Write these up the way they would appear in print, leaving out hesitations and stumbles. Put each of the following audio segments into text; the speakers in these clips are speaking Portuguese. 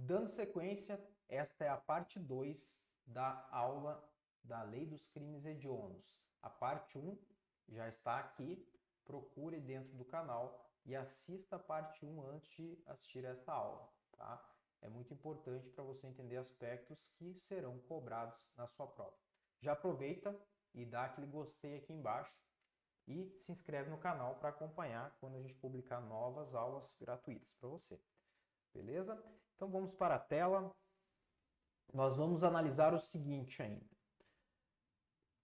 Dando sequência, esta é a parte 2 da aula da Lei dos Crimes Hediondos. A parte 1 já está aqui, procure dentro do canal e assista a parte 1 antes de assistir esta aula, tá? É muito importante para você entender aspectos que serão cobrados na sua prova. Já aproveita e dá aquele gostei aqui embaixo e se inscreve no canal para acompanhar quando a gente publicar novas aulas gratuitas para você. Beleza? Então vamos para a tela. Nós vamos analisar o seguinte ainda.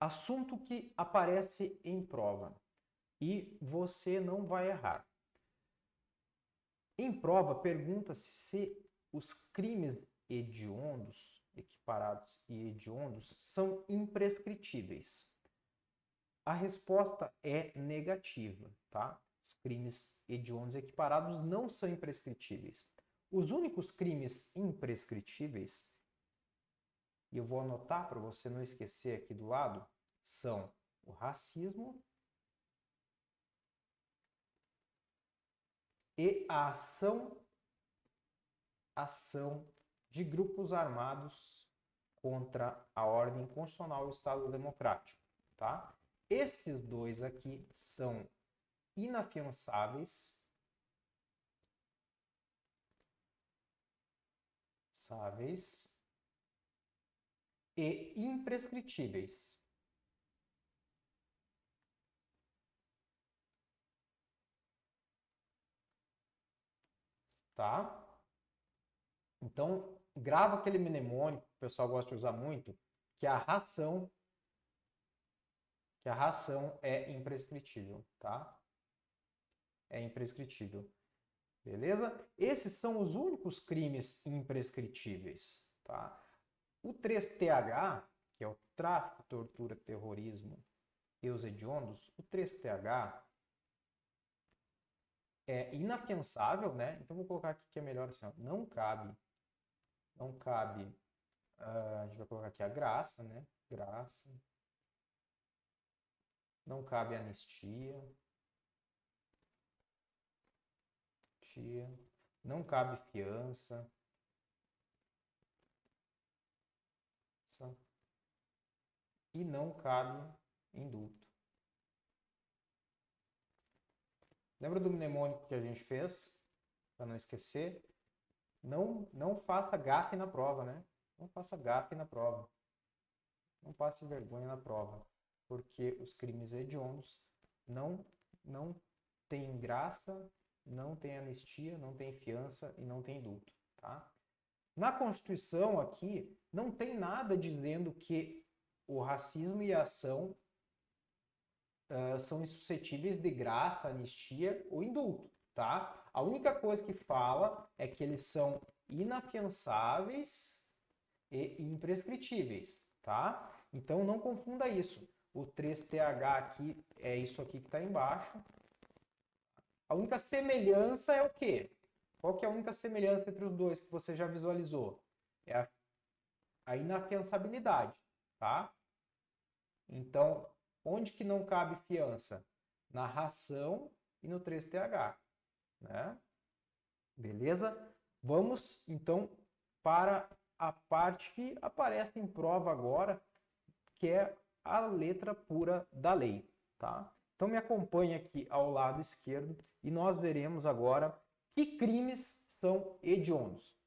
Assunto que aparece em prova e você não vai errar. Em prova, pergunta-se se os crimes hediondos, equiparados e hediondos, são imprescritíveis. A resposta é negativa, tá? Os crimes hediondos equiparados não são imprescritíveis. Os únicos crimes imprescritíveis, e eu vou anotar para você não esquecer aqui do lado, são o racismo e a ação de grupos armados contra a ordem constitucional e o Estado democrático, tá? Estes dois aqui são inafiançáveis, e imprescritíveis. Tá? Então, grava aquele mnemônico que o pessoal gosta de usar muito, que a ração é imprescritível, tá? É imprescritível. Beleza? Esses são os únicos crimes imprescritíveis, tá? O 3TH, que é o tráfico, tortura, terrorismo e os hediondos, o 3TH é inafiançável, né? Então vou colocar aqui que é melhor assim, ó, não cabe, a gente vai colocar aqui a graça, né? Graça. Não cabe anistia. Não cabe fiança. E não cabe indulto. Lembra do mnemônico que a gente fez? Para não esquecer. Não faça gafe na prova, né? Não faça gafe na prova. Não passe vergonha na prova. Porque os crimes hediondos não têm graça, não tem anistia, não tem fiança e não tem indulto, tá? Na Constituição aqui não tem nada dizendo que o racismo e a ação são insuscetíveis de graça, anistia ou indulto, tá? A única coisa que fala é que eles são inafiançáveis e imprescritíveis, tá? Então não confunda isso. O 3TH aqui é isso aqui que está embaixo. A única semelhança é o quê? Qual que é a única semelhança entre os dois que você já visualizou? É a inafiançabilidade, tá? Então, onde que não cabe fiança? Na ração e no 3TH, né? Beleza? Vamos, então, para a parte que aparece em prova agora, que é a letra pura da lei, tá? Então, me acompanhe aqui ao lado esquerdo e nós veremos agora que crimes são hediondos.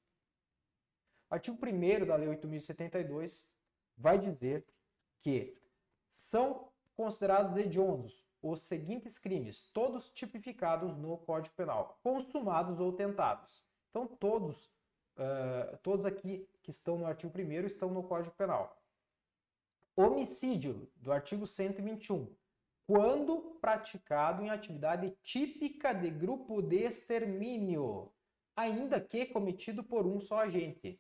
Artigo 1º da Lei 8.072 vai dizer que são considerados hediondos os seguintes crimes, todos tipificados no Código Penal, consumados ou tentados. Então, todos aqui que estão no artigo 1º estão no Código Penal. Homicídio, do artigo 121, quando praticado em atividade típica de grupo de extermínio, ainda que cometido por um só agente.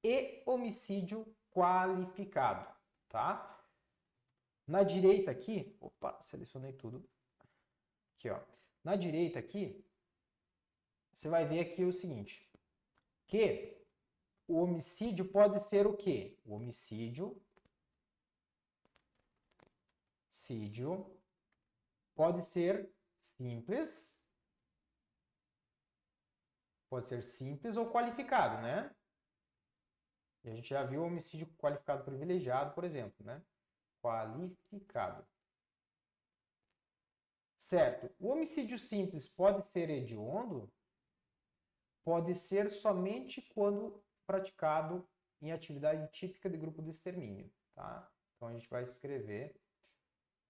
E homicídio qualificado, tá? Na direita aqui, opa, selecionei tudo. Aqui, ó. Na direita aqui, você vai ver aqui o seguinte, que o homicídio pode ser o quê? O homicídio pode ser simples ou qualificado, né? E a gente já viu o homicídio qualificado privilegiado, por exemplo, né? Qualificado. Certo. O homicídio simples pode ser hediondo? Pode ser somente quando praticado em atividade típica de grupo de extermínio, tá? Então a gente vai escrever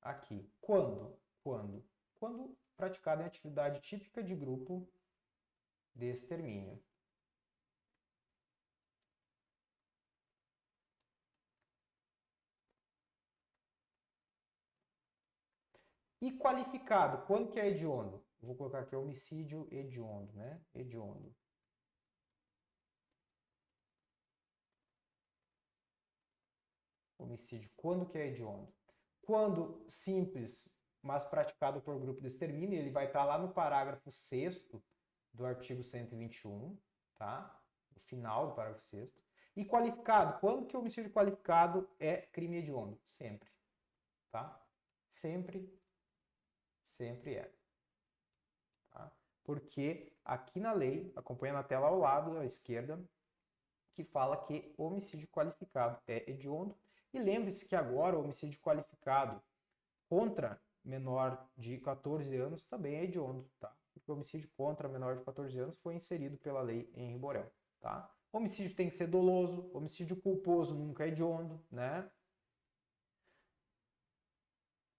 aqui. Quando? Quando praticado em atividade típica de grupo de extermínio. E qualificado, quando que é hediondo? Vou colocar aqui homicídio hediondo, né? Hediondo. Homicídio, quando que é hediondo? Quando simples, mas praticado por grupo de extermínio, ele vai estar lá no parágrafo 6º do artigo 121, tá? No final do parágrafo 6º. E qualificado, quando que o homicídio qualificado é crime hediondo? Sempre, tá? Sempre é. Tá? Porque aqui na lei, acompanha na tela ao lado, à esquerda, que fala que o homicídio qualificado é hediondo. E lembre-se que agora o homicídio qualificado contra menor de 14 anos também é hediondo, tá? Porque o homicídio contra menor de 14 anos foi inserido pela lei Henri Borel, tá? O homicídio tem que ser doloso, homicídio culposo nunca é hediondo, né?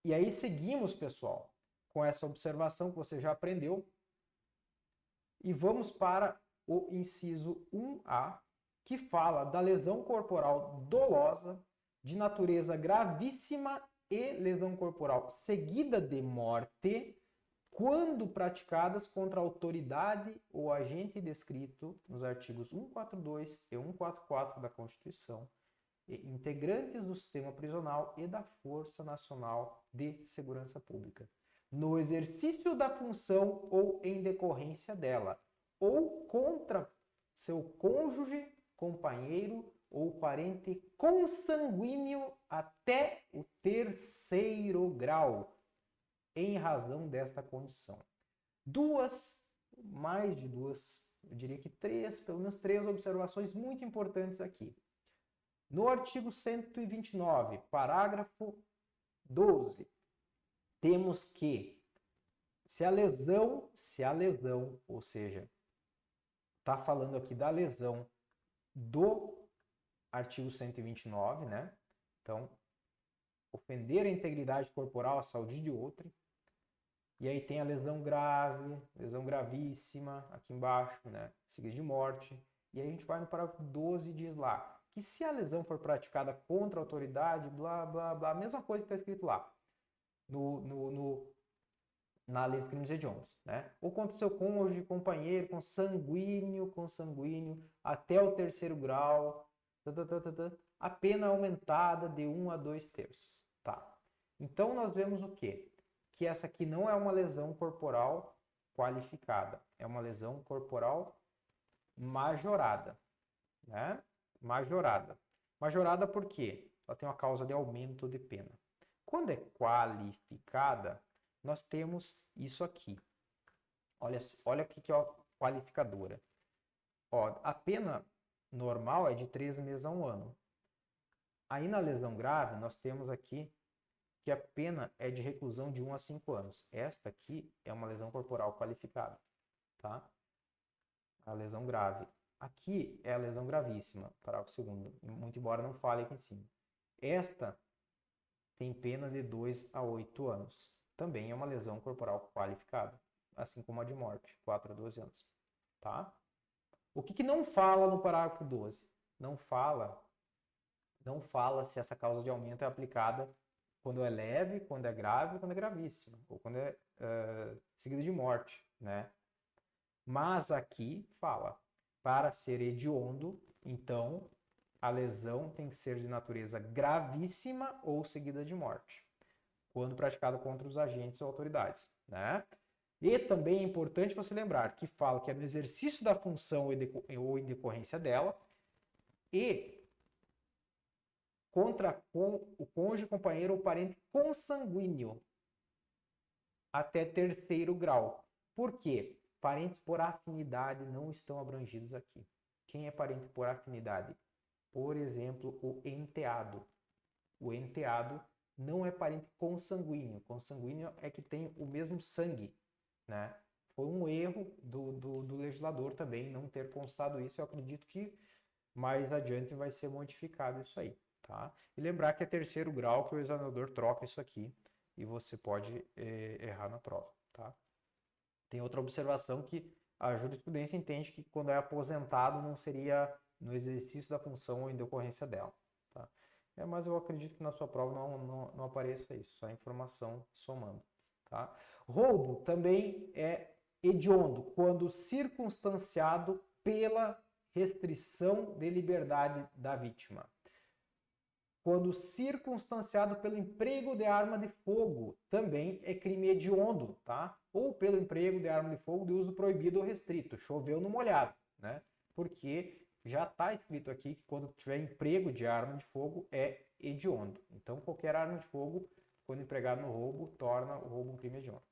E aí seguimos, pessoal, com essa observação que você já aprendeu. E vamos para o inciso 1A, que fala da lesão corporal dolosa de natureza gravíssima e lesão corporal seguida de morte quando praticadas contra a autoridade ou agente descrito nos artigos 142 e 144 da Constituição, e integrantes do sistema prisional e da Força Nacional de Segurança Pública, no exercício da função ou em decorrência dela, ou contra seu cônjuge, companheiro ou parente consanguíneo até o 3º grau, em razão desta condição. Mais de duas, eu diria que pelo menos três observações muito importantes aqui. No artigo 129, parágrafo 12, temos que se a lesão, ou seja, está falando aqui da lesão do artigo 129, né? Então, ofender a integridade corporal, a saúde de outrem. E aí tem a lesão grave, lesão gravíssima, aqui embaixo, né? Seguida de morte. E aí a gente vai no parágrafo 12 e diz lá que se a lesão for praticada contra a autoridade, blá, blá, blá, a mesma coisa que está escrito lá na lei dos crimes hediondos, né? Ou contra seu cônjuge, companheiro, consanguíneo, até o 3º grau, a pena aumentada de 1 a 2 terços, tá? Então nós vemos o quê? Que essa aqui não é uma lesão corporal qualificada, é uma lesão corporal majorada, né? Majorada. Majorada por quê? Ela tem uma causa de aumento de pena. Quando é qualificada, nós temos isso aqui. Olha o que é a qualificadora. Ó, a pena normal é de 3 meses a 1 ano. Aí na lesão grave, nós temos aqui que a pena é de reclusão de 1 a 5 anos. Esta aqui é uma lesão corporal qualificada, tá? A lesão grave. Aqui é a lesão gravíssima, parágrafo 2º, muito embora não fale aqui em cima. Esta tem pena de 2 a 8 anos. Também é uma lesão corporal qualificada, assim como a de morte, 4 a 12 anos, tá? O que não fala no parágrafo 12? Não fala se essa causa de aumento é aplicada quando é leve, quando é grave, quando é gravíssima, ou quando é seguida de morte, né? Mas aqui fala, para ser hediondo, então a lesão tem que ser de natureza gravíssima ou seguida de morte, quando praticada contra os agentes ou autoridades, né? E também é importante você lembrar que fala que é no exercício da função ou em decorrência dela e contra o cônjuge, companheiro ou parente consanguíneo até 3º grau. Por quê? Parentes por afinidade não estão abrangidos aqui. Quem é parente por afinidade? Por exemplo, o enteado. O enteado não é parente consanguíneo. Consanguíneo é que tem o mesmo sangue, né? Foi um erro do legislador também não ter constado isso. Eu acredito que mais adiante vai ser modificado isso aí, tá? E lembrar que é terceiro grau que o examinador troca isso aqui e você pode errar na prova, tá? Tem outra observação que a jurisprudência entende que quando é aposentado não seria no exercício da função ou em decorrência dela, tá? Mas eu acredito que na sua prova não apareça isso, só informação somando, tá? Roubo também é hediondo quando circunstanciado pela restrição de liberdade da vítima. Quando circunstanciado pelo emprego de arma de fogo, também é crime hediondo, tá? Ou pelo emprego de arma de fogo de uso proibido ou restrito. Choveu no molhado, né? Porque já está escrito aqui que quando tiver emprego de arma de fogo é hediondo. Então, qualquer arma de fogo, quando empregado no roubo, torna o roubo um crime hediondo.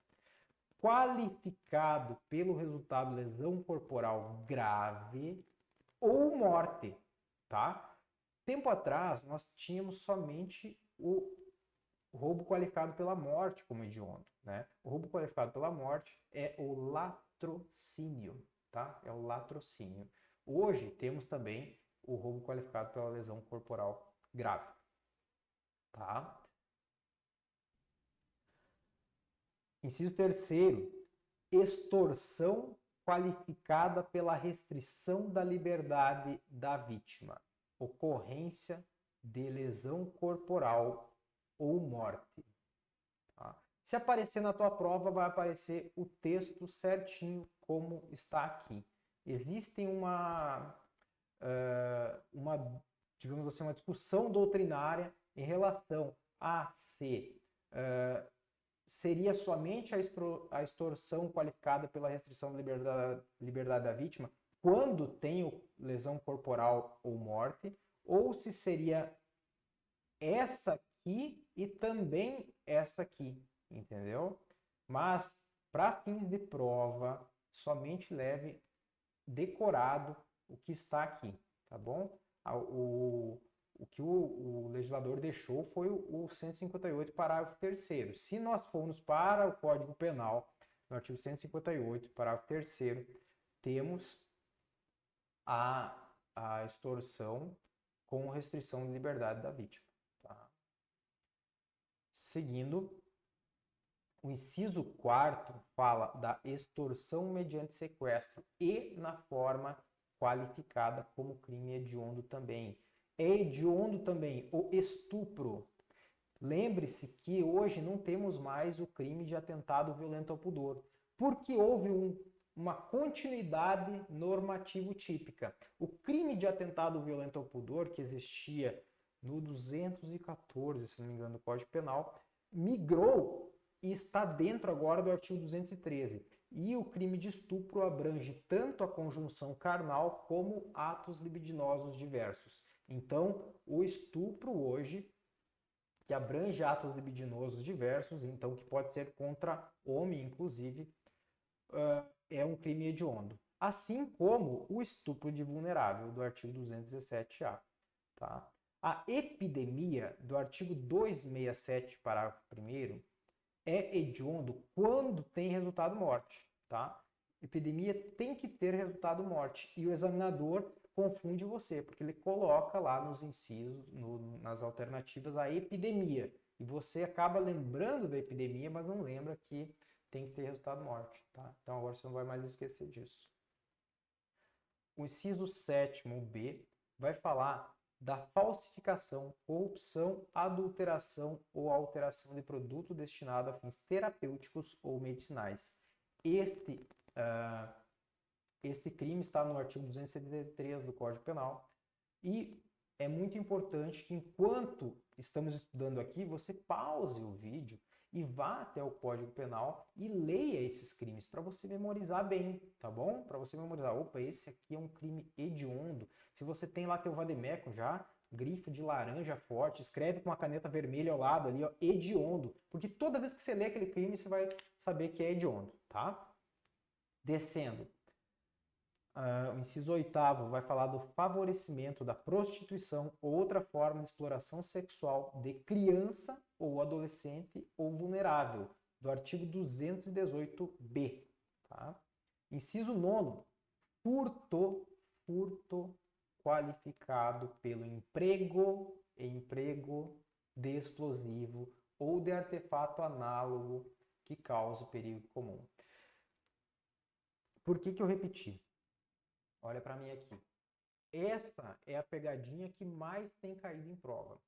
Qualificado pelo resultado lesão corporal grave ou morte, tá? Tempo atrás, nós tínhamos somente o roubo qualificado pela morte como hediondo, né? O roubo qualificado pela morte é o latrocínio, tá? É o latrocínio. Hoje temos também o roubo qualificado pela lesão corporal grave, tá? Inciso terceiro, extorsão qualificada pela restrição da liberdade da vítima, ocorrência de lesão corporal ou morte. Tá? Se aparecer na tua prova, vai aparecer o texto certinho como está aqui. Existe digamos assim, uma discussão doutrinária em relação a se seria somente a extorsão qualificada pela restrição da liberdade da vítima quando tem lesão corporal ou morte, ou se seria essa aqui e também essa aqui, entendeu? Mas, para fins de prova, somente leve decorado o que está aqui, tá bom? O que o legislador deixou foi o 158, parágrafo 3º. Se nós formos para o Código Penal, no artigo 158, parágrafo 3º, temos a extorsão com restrição de liberdade da vítima. Tá? Seguindo, o inciso 4º fala da extorsão mediante sequestro e na forma qualificada como crime hediondo também. É hediondo também o estupro. Lembre-se que hoje não temos mais o crime de atentado violento ao pudor, porque houve uma continuidade normativo-típica. O crime de atentado violento ao pudor, que existia no 214, se não me engano, do Código Penal, migrou e está dentro agora do artigo 213. E o crime de estupro abrange tanto a conjunção carnal como atos libidinosos diversos. Então, o estupro hoje, que abrange atos libidinosos diversos, então que pode ser contra homem, inclusive, é um crime hediondo. Assim como o estupro de vulnerável, do artigo 217-A. Tá? A epidemia, do artigo 267, parágrafo 1º, é hediondo quando tem resultado morte. Tá? Epidemia tem que ter resultado morte. E o examinador confunde você, porque ele coloca lá nos incisos, nas alternativas, a epidemia. E você acaba lembrando da epidemia, mas não lembra que tem que ter resultado morte. Tá? Então agora você não vai mais esquecer disso. O inciso 7º, B, vai falar da falsificação, corrupção, adulteração ou alteração de produto destinado a fins terapêuticos ou medicinais. Este crime está no artigo 273 do Código Penal e é muito importante que enquanto estamos estudando aqui, você pause o vídeo e vá até o Código Penal e leia esses crimes para você memorizar bem, tá bom? Para você memorizar, opa, esse aqui é um crime hediondo. Se você tem lá teu vademécum já, grife de laranja forte, escreve com uma caneta vermelha ao lado ali, ó, hediondo, porque toda vez que você lê aquele crime, você vai saber que é hediondo, tá? Descendo. O inciso 8º vai falar do favorecimento da prostituição ou outra forma de exploração sexual de criança ou adolescente ou vulnerável, do artigo 218b. Tá? Inciso 9º, furto qualificado pelo emprego de explosivo ou de artefato análogo que cause perigo comum. Por que eu repeti? Olha para mim aqui. Essa é a pegadinha que mais tem caído em prova.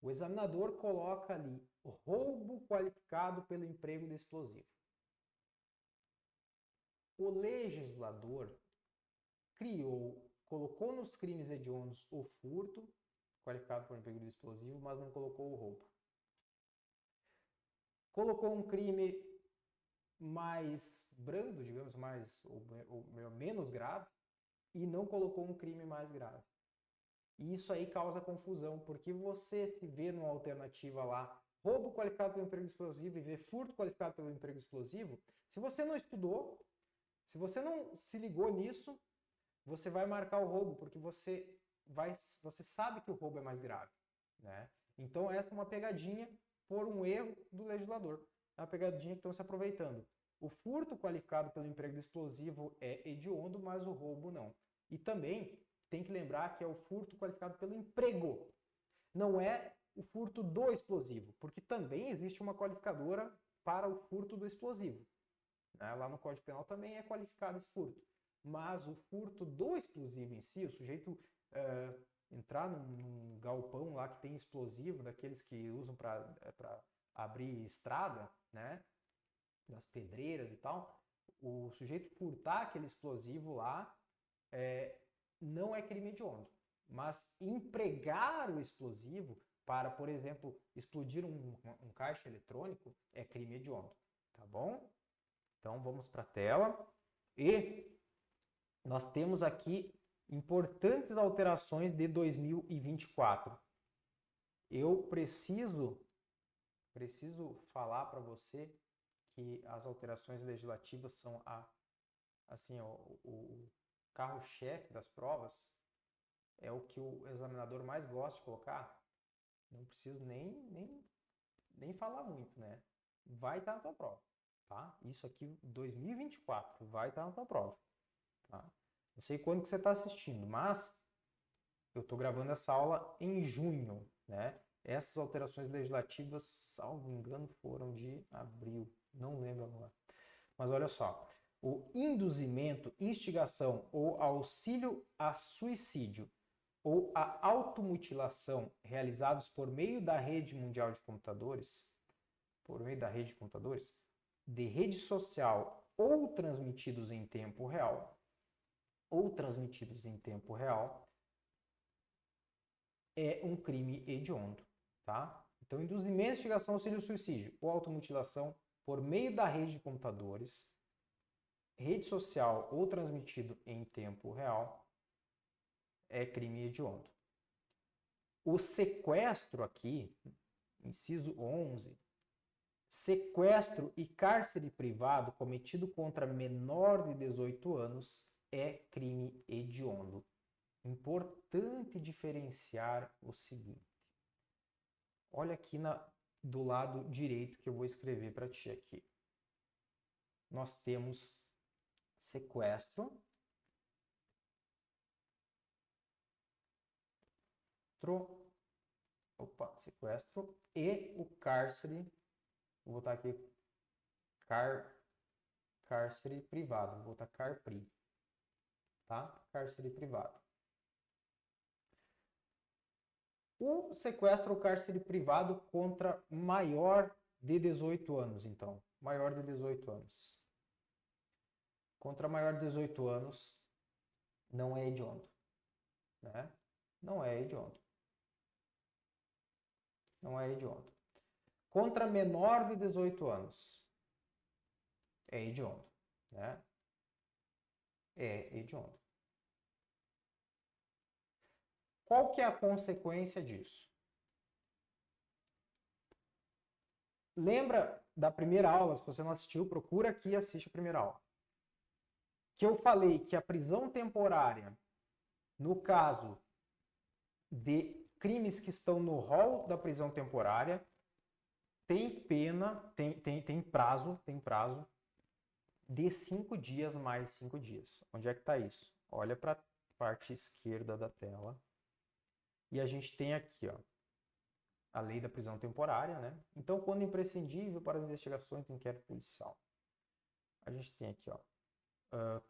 O examinador coloca ali roubo qualificado pelo emprego de explosivo. O legislador colocou nos crimes hediondos o furto qualificado por emprego de explosivo, mas não colocou o roubo. Colocou um crime mais brando, digamos, ou menos grave, e não colocou um crime mais grave. E isso aí causa confusão, porque você se vê numa alternativa lá, roubo qualificado pelo emprego explosivo, e vê furto qualificado pelo emprego explosivo, se você não estudou, se você não se ligou nisso, você vai marcar o roubo, porque você sabe que o roubo é mais grave, né? Então essa é uma pegadinha por um erro do legislador. É uma pegadinha que estão se aproveitando. O furto qualificado pelo emprego explosivo é hediondo, mas o roubo não. E também tem que lembrar que é o furto qualificado pelo emprego. Não é o furto do explosivo, porque também existe uma qualificadora para o furto do explosivo. Lá no Código Penal também é qualificado esse furto. Mas o furto do explosivo em si, o sujeito entrar num galpão lá que tem explosivo, daqueles que usam para abrir estrada, né? Das pedreiras e tal, o sujeito furtar aquele explosivo lá não é crime hediondo. Mas empregar o explosivo para, por exemplo, explodir um caixa eletrônico é crime hediondo. Tá bom? Então vamos para a tela. E nós temos aqui importantes alterações de 2024. Eu preciso falar para você que as alterações legislativas são o carro-chefe das provas, é o que o examinador mais gosta de colocar. Não preciso nem falar muito, né? Vai estar na tua prova, tá? Isso aqui, 2024, vai estar na tua prova, tá? Não sei quando que você está assistindo, mas eu estou gravando essa aula em junho, né? Essas alterações legislativas, salvo engano, foram de abril, não lembro agora. Mas olha só, o induzimento, instigação ou auxílio a suicídio ou a automutilação realizados por meio da rede mundial de computadores, de rede social ou transmitidos em tempo real, é um crime hediondo, tá? Então, induzimento, instigação, auxílio, suicídio ou automutilação por meio da rede de computadores, rede social ou transmitido em tempo real é crime hediondo. O sequestro aqui, inciso 11, sequestro e cárcere privado cometido contra menor de 18 anos é crime hediondo. Importante diferenciar o seguinte. Olha aqui do lado direito que eu vou escrever para ti aqui. Nós temos sequestro, e o cárcere, vou botar aqui cárcere privado, vou botar CARPRI, tá? Cárcere privado. O sequestro ou cárcere privado contra maior de 18 anos, então. Maior de 18 anos. Contra maior de 18 anos não é hediondo, né? Não é hediondo. Não é hediondo. Contra menor de 18 anos é hediondo, né? É hediondo. Qual que é a consequência disso? Lembra da primeira aula? Se você não assistiu, procura aqui e assiste a primeira aula. que eu falei que a prisão temporária, no caso de crimes que estão no rol da prisão temporária, tem pena, tem prazo de 5 dias mais 5 dias. Onde é que está isso? Olha para a parte esquerda da tela. E a gente tem aqui, ó, a lei da prisão temporária, né? Então, quando imprescindível para as investigações de inquérito policial. A gente tem aqui, ó,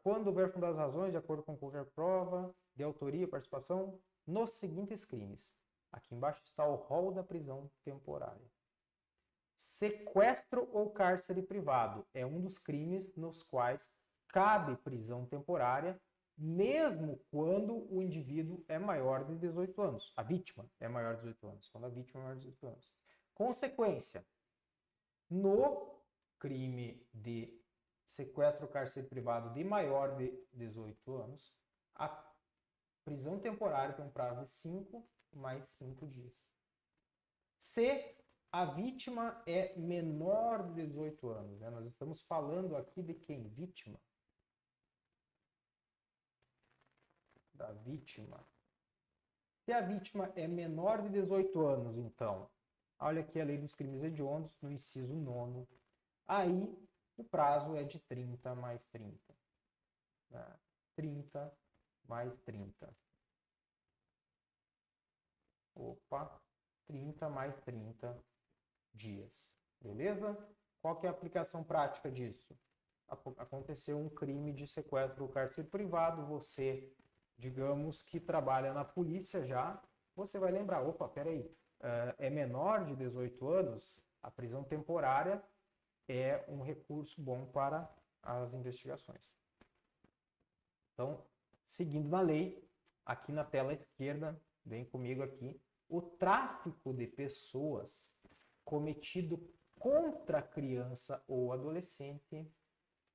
quando houver fundadas razões, de acordo com qualquer prova de autoria ou participação, nos seguintes crimes. Aqui embaixo está o rol da prisão temporária. Sequestro ou cárcere privado é um dos crimes nos quais cabe prisão temporária, mesmo quando o indivíduo é maior de 18 anos. A vítima é maior de 18 anos. Quando a vítima é maior de 18 anos. Consequência. No crime de sequestro ou cárcere privado de maior de 18 anos, a prisão temporária tem um prazo de 5 mais 5 dias. Se a vítima é menor de 18 anos, né? Nós estamos falando aqui de quem? Vítima. Da vítima. Se a vítima é menor de 18 anos, então, olha aqui a lei dos crimes hediondos, no inciso 9º, aí o prazo é de 30 mais 30. Né? 30 mais 30. Opa, 30 mais 30 dias. Beleza? Qual que é a aplicação prática disso? Aconteceu um crime de sequestro ou cárcere privado, você, digamos que trabalha na polícia já, você vai lembrar, opa, peraí, é menor de 18 anos, a prisão temporária é um recurso bom para as investigações. Então, seguindo na lei, aqui na tela esquerda, vem comigo aqui, o tráfico de pessoas cometido contra criança ou adolescente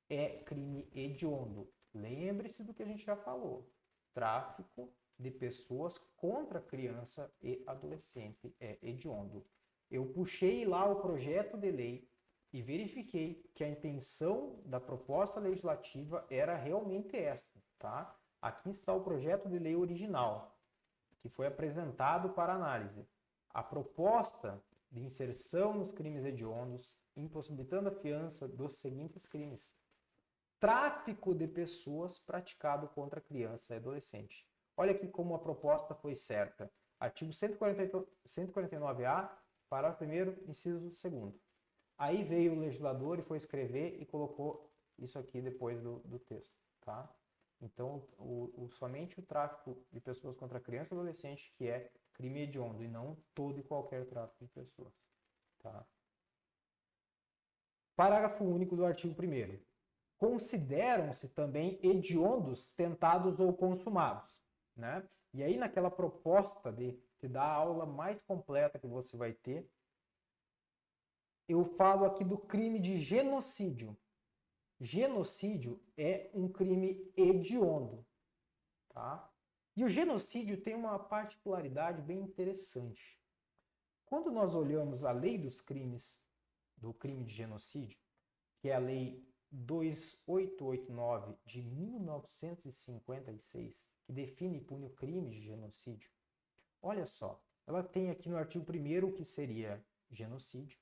é crime hediondo. Lembre-se do que a gente já falou. Tráfico de pessoas contra criança e adolescente é hediondo. Eu puxei lá o projeto de lei e verifiquei que a intenção da proposta legislativa era realmente esta, tá? Aqui está o projeto de lei original, que foi apresentado para análise. A proposta de inserção nos crimes hediondos, impossibilitando a fiança dos seguintes crimes: tráfico de pessoas praticado contra criança e adolescente. Olha aqui como a proposta foi certa. Artigo 149A, parágrafo 1º, inciso 2º. Aí veio o legislador e foi escrever e colocou isso aqui depois do texto, tá? Então, somente o tráfico de pessoas contra criança e adolescente que é crime hediondo, e não todo e qualquer tráfico de pessoas, tá? Parágrafo único do artigo 1º. Consideram-se também hediondos tentados ou consumados, né? E aí, naquela proposta de te dar a aula mais completa que você vai ter, eu falo aqui do crime de genocídio. Genocídio é um crime hediondo, tá? E o genocídio tem uma particularidade bem interessante. Quando nós olhamos a lei dos crimes, do crime de genocídio, que é a lei 2889 de 1956, que define e pune o crime de genocídio, olha só, ela tem aqui no artigo 1º o que seria genocídio.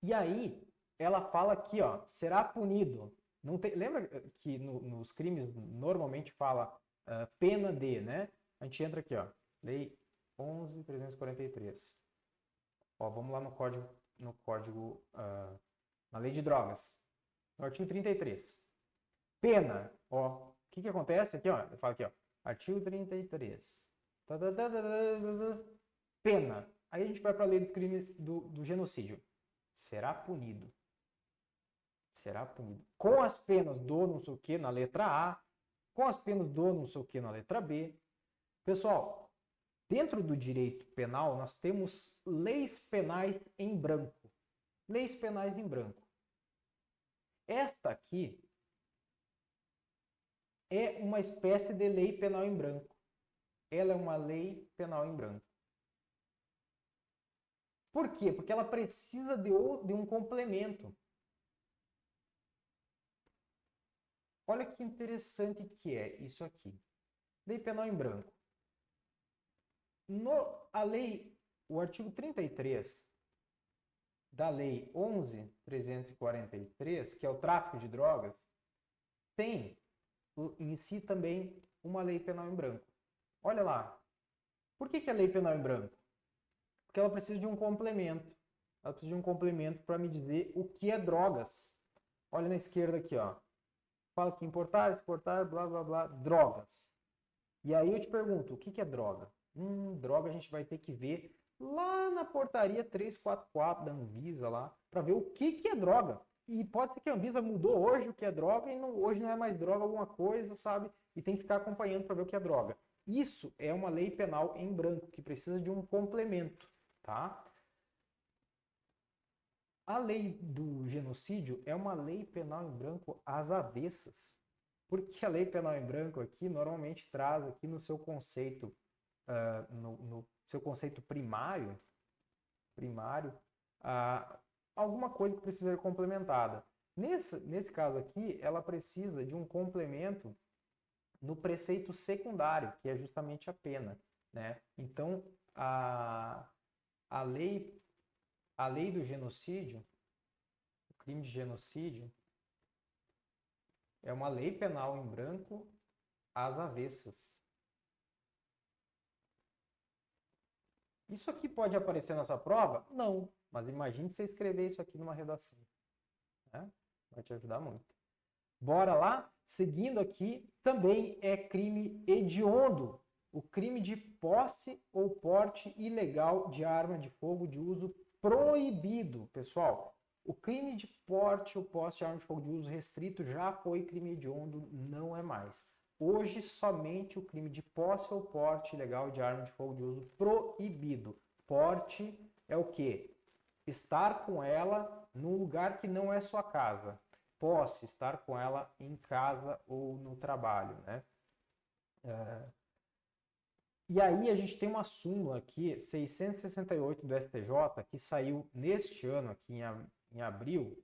E aí, ela fala aqui, ó, será punido. Não tem, lembra que nos crimes normalmente fala pena de, né? A gente entra aqui, ó, lei 11.343. Ó, vamos lá no código, na lei de drogas. No artigo 33. Pena, ó, o que acontece aqui, ó? Eu falo aqui, ó, artigo 33. Pena. Aí a gente vai para a lei dos crimes do genocídio. Será punido. Será punido. Com as penas do não sei o que na letra A, com as penas do não sei o que na letra B. Pessoal, dentro do direito penal, nós temos leis penais em branco. Leis penais em branco. Esta aqui é uma espécie de lei penal em branco. Ela é uma lei penal em branco. Por quê? Porque ela precisa de um complemento. Olha que interessante que é isso aqui. Lei penal em branco. O artigo 33 da Lei 11.343, que é o tráfico de drogas, tem em si também uma lei penal em branco. Olha lá. Por que é lei penal em branco? Porque ela precisa de um complemento. Ela precisa de um complemento para me dizer o que é drogas. Olha na esquerda aqui, ó. Fala que importar, exportar, blá, blá, blá, drogas. E aí eu te pergunto, o que é droga? Droga a gente vai ter que ver lá na portaria 344 da Anvisa lá, para ver o que é droga. E pode ser que a Anvisa mudou hoje o que é droga e hoje não é mais droga alguma coisa, sabe? E tem que ficar acompanhando para ver o que é droga. Isso é uma lei penal em branco, que precisa de um complemento, tá? A lei do genocídio é uma lei penal em branco às avessas. Porque a lei penal em branco aqui normalmente traz aqui no seu conceito, no seu conceito primário, alguma coisa que precisa ser complementada. Nesse caso aqui, ela precisa de um complemento no preceito secundário, que é justamente a pena, né? Então, a lei do genocídio, o crime de genocídio, é uma lei penal em branco às avessas. Isso aqui pode aparecer na sua prova? Não, mas imagine você escrever isso aqui numa redação, né? Vai te ajudar muito. Bora lá? Seguindo aqui, também é crime hediondo. O crime de posse ou porte ilegal de arma de fogo de uso proibido. Pessoal, o crime de porte ou posse de arma de fogo de uso restrito já foi crime hediondo, não é mais. Hoje, somente o crime de posse ou porte ilegal de arma de fogo de uso proibido. Porte é o quê? Estar com ela num lugar que não é sua casa. Posse, estar com ela em casa ou no trabalho, né? E aí a gente tem uma súmula aqui, 668 do STJ, que saiu neste ano, aqui em abril,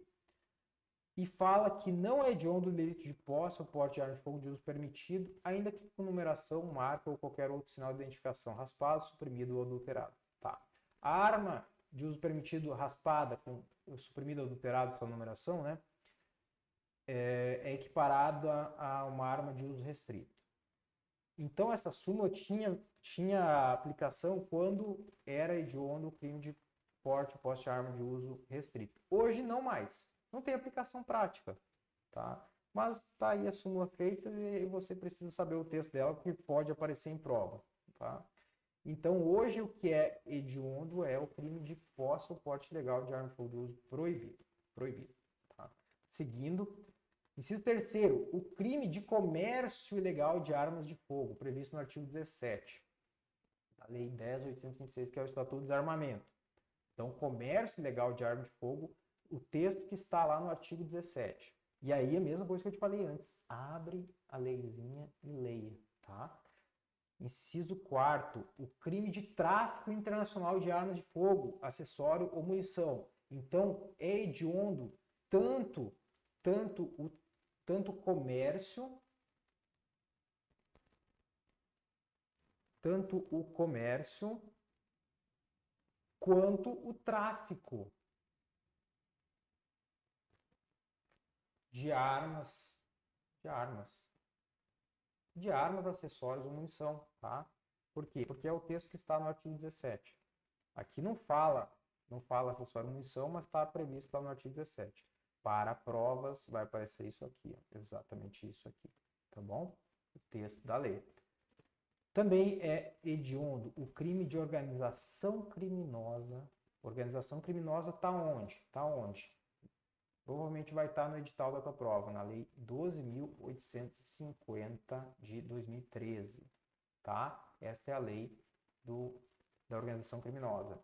e fala que não é hediondo o delito de posse ou porte de arma de fogo de uso permitido, ainda que com numeração, marca ou qualquer outro sinal de identificação raspado, suprimido ou adulterado. Tá. A arma de uso permitido raspada, com suprimido ou adulterado com a numeração, né, é equiparada a uma arma de uso restrito. Então, essa súmula tinha aplicação quando era hediondo o crime de porte ou posse de arma de uso restrito. Hoje, não mais. Não tem aplicação prática, tá? Mas está aí a súmula feita e você precisa saber o texto dela, porque pode aparecer em prova, tá? Então, hoje, o que é hediondo é o crime de posse ou porte ilegal de arma de fogo de uso proibido. Proibido, tá? Seguindo, inciso terceiro, o crime de comércio ilegal de armas de fogo, previsto no artigo 17 da Lei 10.826, que é o Estatuto do Desarmamento. Então, comércio ilegal de arma de fogo, o texto que está lá no artigo 17. E aí, a mesma coisa que eu te falei antes, abre a leizinha e leia, tá? Inciso quarto, o crime de tráfico internacional de armas de fogo, acessório ou munição. Então, é hediondo tanto o comércio, quanto o tráfico de armas, acessórios ou munição, tá? Por quê? Porque é o texto que está no artigo 17. Aqui não fala acessório ou munição, mas está previsto lá no artigo 17. Para provas, vai aparecer isso aqui, ó, exatamente isso aqui, tá bom? O texto da lei. Também é hediondo o crime de organização criminosa. Organização criminosa está onde? Está onde? Provavelmente vai estar no edital da tua prova, na Lei 12.850 de 2013, tá? Esta é a lei da organização criminosa.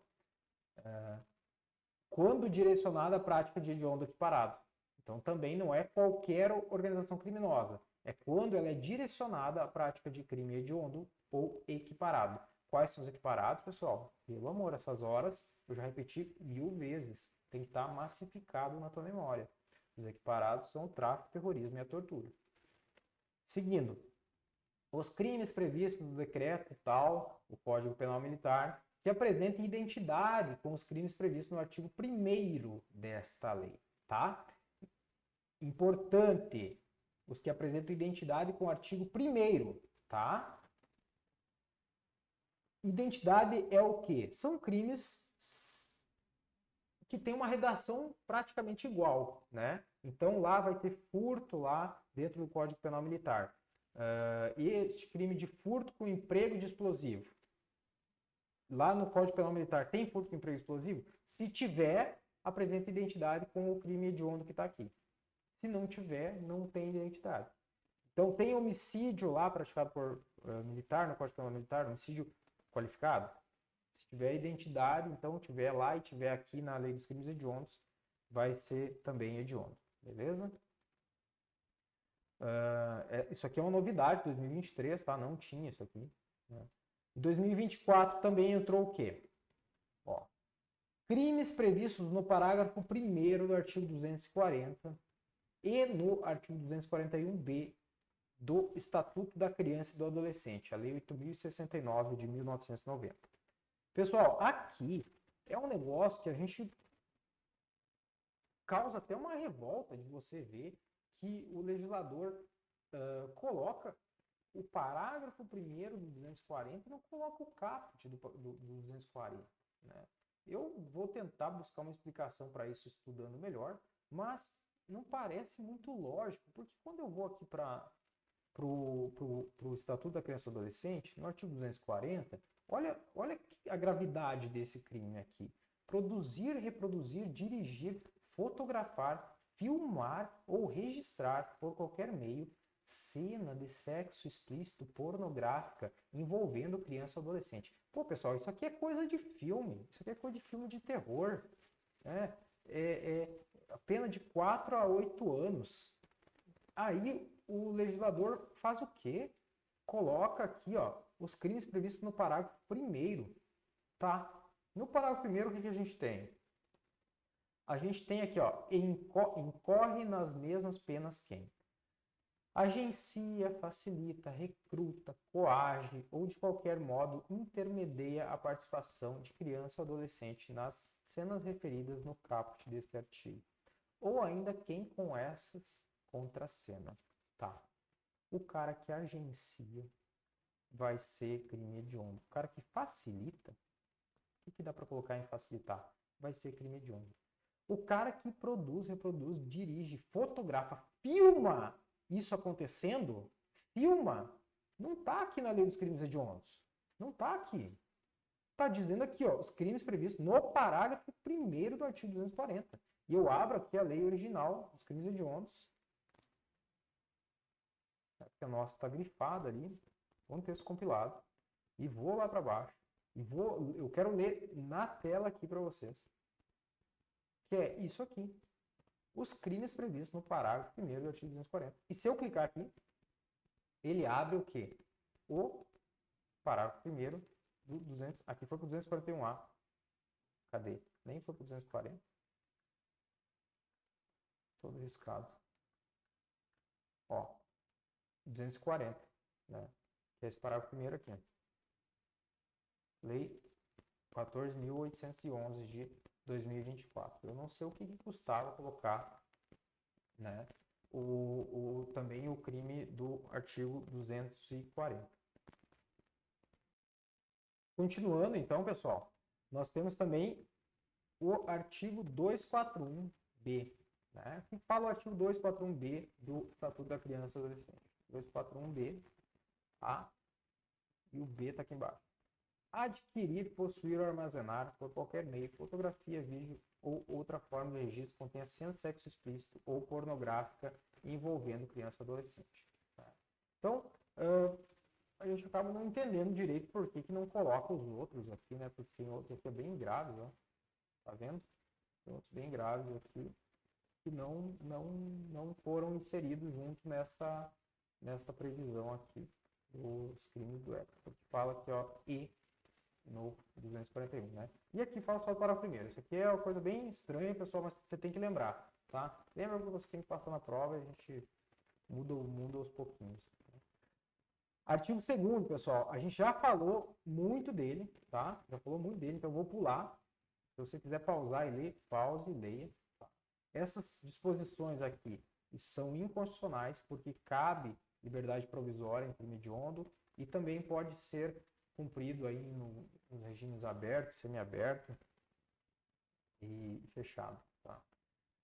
Quando direcionada à prática de hediondo equiparado. Então, também não é qualquer organização criminosa. É quando ela é direcionada à prática de crime hediondo ou equiparado. Quais são os equiparados, pessoal? Pelo amor, essas horas eu já repeti 1000 vezes. Tem que estar massificado na tua memória. Os equiparados são o tráfico, o terrorismo e a tortura. Seguindo, os crimes previstos no decreto tal, o Código Penal Militar, que apresentem identidade com os crimes previstos no artigo 1º desta lei, tá? Importante, os que apresentam identidade com o artigo 1º, tá? Identidade é o quê? São crimes que têm uma redação praticamente igual, né? Então lá vai ter furto lá dentro do Código Penal Militar. E este crime de furto com emprego de explosivo. Lá no Código Penal Militar tem furto com emprego de explosivo? Se tiver, apresenta identidade com o crime hediondo que está aqui. Se não tiver, não tem identidade. Então tem homicídio lá praticado por militar, no Código Penal Militar, homicídio qualificado. Se tiver identidade, então tiver lá e tiver aqui na lei dos crimes hediondos, vai ser também hediondo. Beleza? Isso aqui é uma novidade, 2023, tá? Não tinha isso aqui. Né? Em 2024 também entrou o quê? Ó, crimes previstos no parágrafo 1º do artigo 240 e no artigo 241b do Estatuto da Criança e do Adolescente, a Lei 8.069 de 1990. Pessoal, aqui é um negócio que a gente causa até uma revolta de você ver que o legislador coloca o parágrafo 1º do 240 e não coloca o caput do 240. Né? Eu vou tentar buscar uma explicação para isso estudando melhor, mas não parece muito lógico, porque quando eu vou aqui para o Estatuto da Criança e do Adolescente, no artigo 240, olha a gravidade desse crime aqui. Produzir, reproduzir, dirigir, fotografar, filmar ou registrar por qualquer meio cena de sexo explícito pornográfica envolvendo criança ou adolescente. Pô, pessoal, isso aqui é coisa de filme. Isso aqui é coisa de filme de terror. A pena de 4 a 8 anos. Aí o legislador faz o quê? Coloca aqui, ó, os crimes previstos no parágrafo 1º. Tá? No parágrafo 1º, o que a gente tem? A gente tem aqui, ó, incorre nas mesmas penas quem agencia, facilita, recruta, coage ou de qualquer modo intermedia a participação de criança ou adolescente nas cenas referidas no caput deste artigo. Ou ainda quem com essas contracena. Tá. O cara que agencia vai ser crime hediondo. O cara que facilita, o que dá para colocar em facilitar? Vai ser crime hediondo. O cara que produz, reproduz, dirige, fotografa, filma isso acontecendo, filma, não está aqui na lei dos crimes hediondos. Não está aqui. Está dizendo aqui, ó, os crimes previstos no parágrafo 1º do artigo 240. E eu abro aqui a lei original dos crimes hediondos. A nossa está grifada ali, com o texto compilado. E vou lá para baixo. Eu quero ler na tela aqui para vocês. Que é isso aqui. Os crimes previstos no parágrafo 1º do artigo 240. E se eu clicar aqui, ele abre o quê? O parágrafo 1º do 200. Aqui foi para o 241A. Cadê? Nem foi para o 240. Todo riscado. Ó, 240. Né? Que é esse parágrafo 1º aqui. Lei 14.811 de 2024. Eu não sei o que custava colocar, né, também o crime do artigo 240. Continuando, então, pessoal, nós temos também o artigo 241B. Né? O que fala o artigo 241B do Estatuto da Criança e Adolescente? 241B, A, e o B está aqui embaixo. Adquirir, possuir ou armazenar por qualquer meio fotografia, vídeo ou outra forma de registro que contenha cena de sexo explícito ou pornográfica envolvendo criança ou adolescente. Tá? Então, a gente acaba não entendendo direito por que não coloca os outros aqui, né? Porque tem outros aqui bem graves, ó. Tá vendo? Tem outros bem graves aqui que não foram inseridos junto nesta previsão aqui dos crimes do época. Porque fala aqui, ó, e no 241, né? E aqui fala só para o primeiro. Isso aqui é uma coisa bem estranha, pessoal, mas você tem que lembrar, tá? Lembra que você tem que passar na prova e a gente muda o mundo aos pouquinhos. Artigo 2º, pessoal, a gente já falou muito dele, tá? Já falou muito dele, então eu vou pular. Se você quiser pausar e ler, pause e leia. Essas disposições aqui são inconstitucionais porque cabe liberdade provisória em crime hediondo e também pode ser cumprido aí nos regimes aberto, semiaberto e fechado. Tá?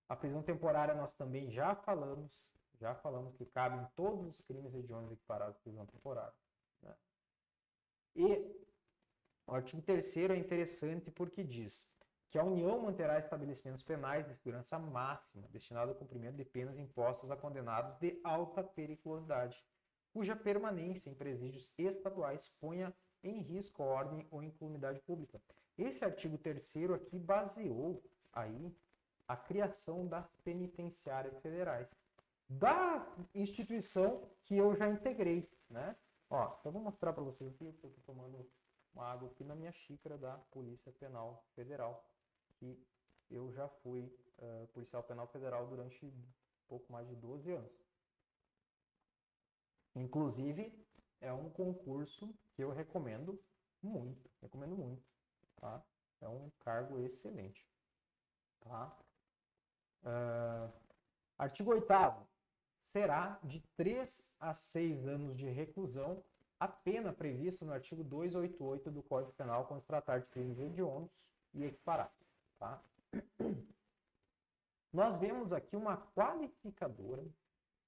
A prisão temporária nós também já falamos que cabe em todos os crimes hediondos equiparados à prisão temporária. Né? E o artigo 3º é interessante porque diz que a União manterá estabelecimentos penais de segurança máxima destinados ao cumprimento de penas impostas a condenados de alta periculosidade, cuja permanência em presídios estaduais ponha em risco a ordem ou incolumidade pública. Esse artigo 3º aqui baseou aí a criação das penitenciárias federais, da instituição que eu já integrei, né? Ó, então eu vou mostrar para vocês aqui, eu estou tomando uma água aqui na minha xícara da Polícia Penal Federal, que eu já fui policial penal federal durante pouco mais de 12 anos. Inclusive, é um concurso que eu recomendo muito, tá? É um cargo excelente, tá? Artigo 8º, será de 3 a 6 anos de reclusão a pena prevista no artigo 288 do Código Penal quando se tratar de crimes hediondos e equiparados. Tá? Nós vemos aqui uma qualificadora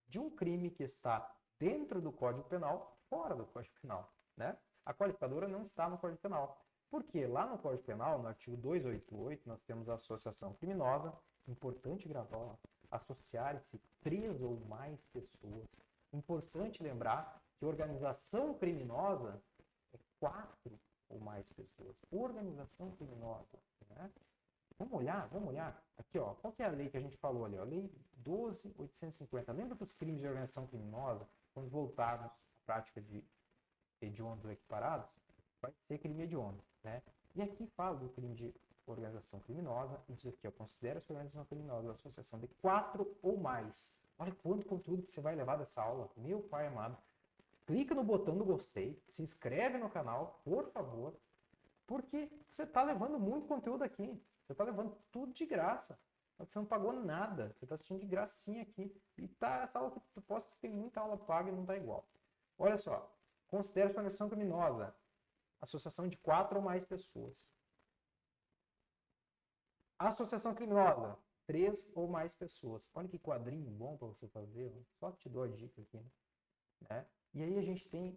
de um crime que está dentro do Código Penal, fora do Código Penal. Né? A qualificadora não está no Código Penal. Porque lá no Código Penal, no artigo 288, nós temos a associação criminosa, importante gravar, associar-se 3 ou mais pessoas. Importante lembrar que organização criminosa é 4 ou mais pessoas. Organização criminosa, né? Vamos olhar. Aqui, ó, qual que é a lei que a gente falou ali? Ó? Lei 12.850. Lembra dos crimes de organização criminosa, quando voltados à prática de hediondos ou equiparados? Vai ser crime hediondo, né? E aqui fala do crime de organização criminosa, e diz aqui, ó, considera-se organização criminosa a associação de 4 ou mais. Olha quanto conteúdo que você vai levar dessa aula, meu pai amado. Clica no botão do gostei, se inscreve no canal, por favor, porque você está levando muito conteúdo aqui. Você está levando tudo de graça. Você não pagou nada. Você está assistindo de gracinha aqui. E tá essa aula que eu posso que tem muita aula paga e não está igual. Olha só. Considera-se organização criminosa associação de 4 ou mais pessoas. Associação criminosa, 3 ou mais pessoas. Olha que quadrinho bom para você fazer. Só te dou a dica aqui. Né? E aí a gente tem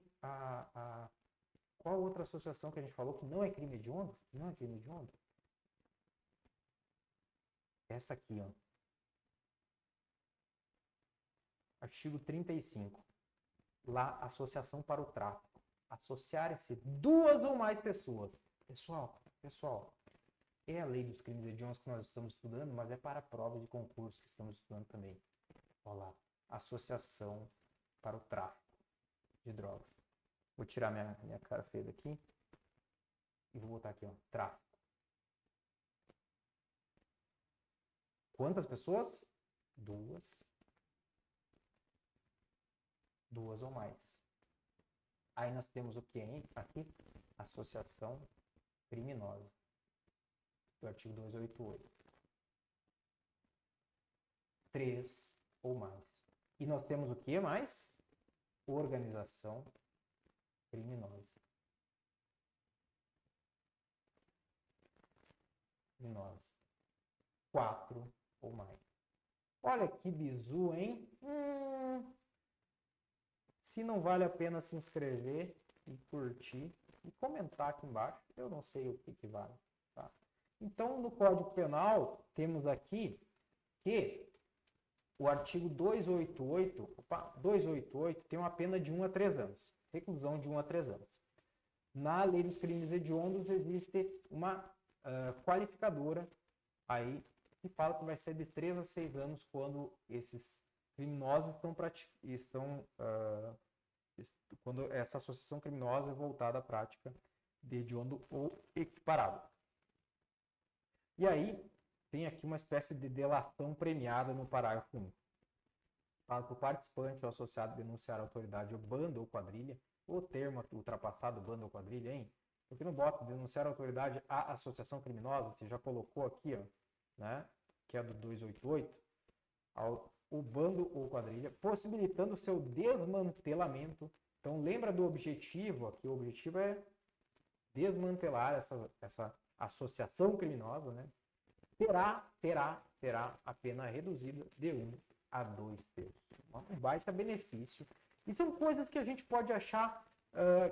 qual outra associação que a gente falou que não é crime hediondo? Não é crime hediondo? Essa aqui, ó. Artigo 35. Lá, associação para o tráfico. Associarem-se 2 ou mais pessoas. Pessoal, é a lei dos crimes hediondos que nós estamos estudando, mas é para a prova de concurso que estamos estudando também. Olha lá, associação para o tráfico de drogas. Vou tirar minha cara feia daqui e vou botar aqui, ó, tráfico. Quantas pessoas? 2. 2 ou mais. Aí nós temos o que aqui? Associação criminosa. Do artigo 288. 3 ou mais. E nós temos o que mais? Organização criminosa. 4 ou mais. Olha que bizu, hein? Se não vale a pena se inscrever e curtir e comentar aqui embaixo, eu não sei o que vale. Tá? Então, no Código Penal, temos aqui que o artigo 288 tem uma pena de 1 a 3 anos. Reclusão de 1 a 3 anos. Na lei dos crimes hediondos existe uma qualificadora aí que fala que vai ser de 3 a 6 anos quando esses criminosos quando essa associação criminosa é voltada à prática de hediondo ou equiparado. E aí tem aqui uma espécie de delação premiada no parágrafo 1. Fala que o participante ou associado denunciar a autoridade ou banda ou quadrilha O termo ultrapassado, bando ou quadrilha, hein? Por que não bota denunciar a autoridade à associação criminosa? Você já colocou aqui, ó, né? Que é do 288. O bando ou quadrilha, possibilitando seu desmantelamento. Então, lembra do objetivo aqui? O objetivo é desmantelar essa associação criminosa, né? Terá a pena reduzida de 1 a 2 terços. Um baita benefício. E são coisas que a gente pode achar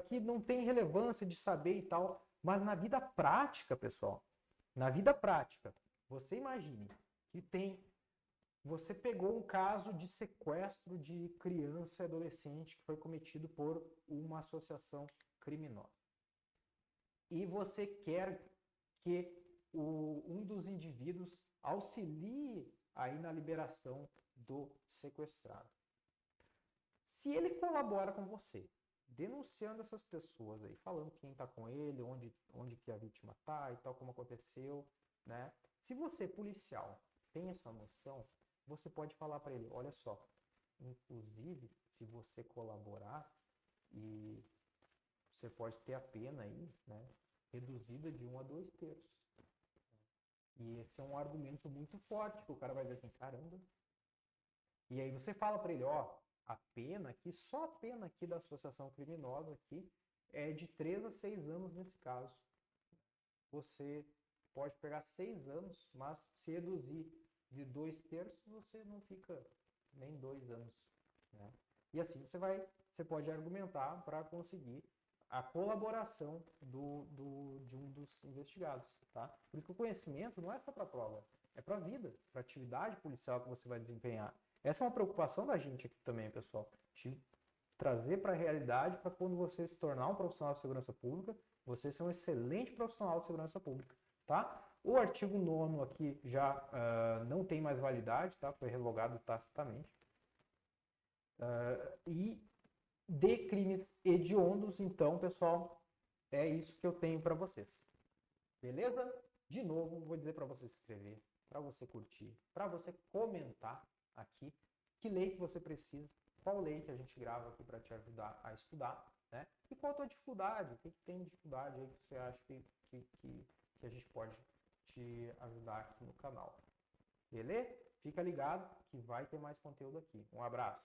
que não tem relevância de saber e tal, mas na vida prática, pessoal, na vida prática, você imagine que você pegou um caso de sequestro de criança e adolescente que foi cometido por uma associação criminosa. E você quer que um dos indivíduos auxilie aí na liberação do sequestrado. Se ele colabora com você, denunciando essas pessoas aí, falando quem está com ele, onde que a vítima está e tal, como aconteceu, né? Se você, policial, tem essa noção, você pode falar para ele, olha só, inclusive, se você colaborar, e você pode ter a pena aí, né, reduzida de 1 a 2 terços. E esse é um argumento muito forte, que o cara vai ver assim, caramba. E aí você fala para ele, ó, a pena aqui, só a pena aqui da associação criminosa aqui é de 3 a 6 anos nesse caso. Você pode pegar 6 anos, mas se reduzir de 2 terços, você não fica nem 2 anos, né? E assim você pode argumentar para conseguir a colaboração de um dos investigados, tá? Por isso que o conhecimento não é só para a prova, é para a vida, para a atividade policial que você vai desempenhar. Essa é uma preocupação da gente aqui também, pessoal. De trazer para a realidade para quando você se tornar um profissional de segurança pública, você ser um excelente profissional de segurança pública, tá? O artigo 9º aqui já não tem mais validade, tá? Foi revogado tacitamente. E de crimes hediondos, então, pessoal, é isso que eu tenho para vocês. Beleza? De novo, vou dizer para você se inscrever, para você curtir, para você comentar aqui que lei que você precisa, qual lei que a gente grava aqui para te ajudar a estudar, né? E qual a tua dificuldade, o que tem de dificuldade aí que você acha que a gente pode te ajudar aqui no canal. Beleza? Fica ligado que vai ter mais conteúdo aqui. Um abraço.